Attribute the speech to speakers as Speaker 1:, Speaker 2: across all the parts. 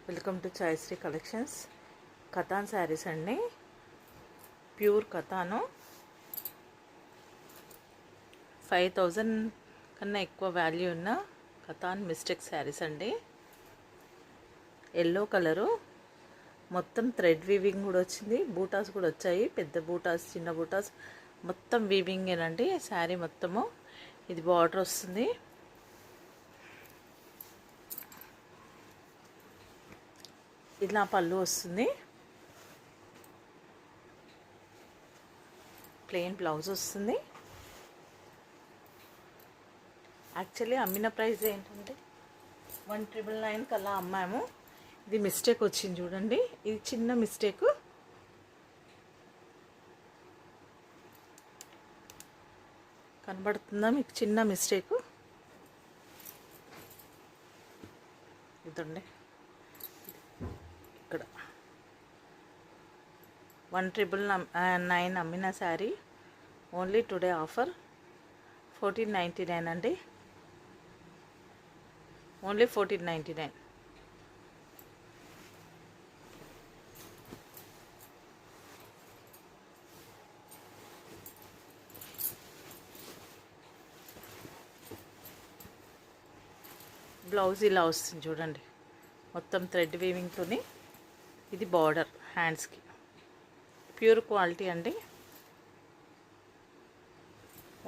Speaker 1: Welcome to Chayasri collections. Katan saris అండి, pure కథాను. 5000 కన్నా ఎక్కువ వాల్యూ ఉన్న కథాన్ మిస్టేక్ శారీస్ అండి. ఎల్లో కలరు, మొత్తం థ్రెడ్ వీవింగ్ కూడా వచ్చింది, బూటాస్ కూడా వచ్చాయి. పెద్ద బూటాస్, చిన్న బూటాస్, మొత్తం వీవింగేనండి శారీ మొత్తము. ఇది బార్డర్ వస్తుంది. ఇలా పళ్ళు వస్తుంది, ప్లెయిన్ బ్లౌజ్ వస్తుంది. యాక్చువల్లీ అమ్మిన ప్రైస్ ఏంటంటే 1999 కల్లా అమ్మాము. ఇది మిస్టేక్ వచ్చింది చూడండి, ఇది చిన్న మిస్టేక్. కనబడుతుందా మీకు? చిన్న మిస్టేక్ ఇదండి. ఇక్కడ 1999 అమ్మిన శారీ ఓన్లీ టుడే ఆఫర్ 1499 అండి. ఓన్లీ 1499. బ్లౌజ్ ఇలా వస్తుంది చూడండి, మొత్తం థ్రెడ్ వీవింగ్తోని. ఇది బార్డర్ హ్యాండ్స్కి, ప్యూర్ క్వాలిటీ అండి.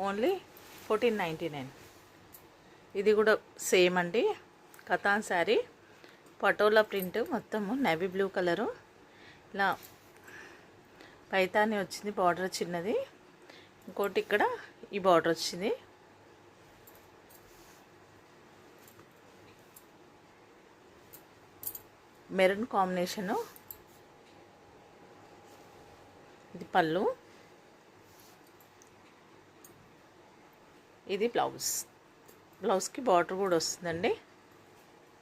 Speaker 1: ఓన్లీ 1499. ఇది కూడా సేమ్ అండి, కథాన్ శారీ. పటోలా ప్రింట్, మొత్తము నేవీ బ్లూ కలరు. ఇలా పైతాని వచ్చింది, బార్డర్ చిన్నది. ఇంకోటి ఇక్కడ ఈ బార్డర్ వచ్చింది. Maroon combination. ఇది పళ్ళు, ఇది బ్లౌజ్. బ్లౌజ్కి బార్డర్ కూడా వస్తుందండి.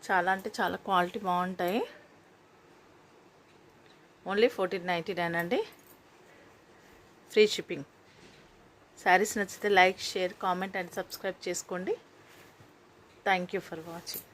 Speaker 1: చాలా అంటే చాలా క్వాలిటీ బాగుంటాయి. ఓన్లీ 1499 అండి, ఫ్రీ షిప్పింగ్. శారీస్ నచ్చితే like, share, comment and subscribe చేసుకోండి. Thank you for watching.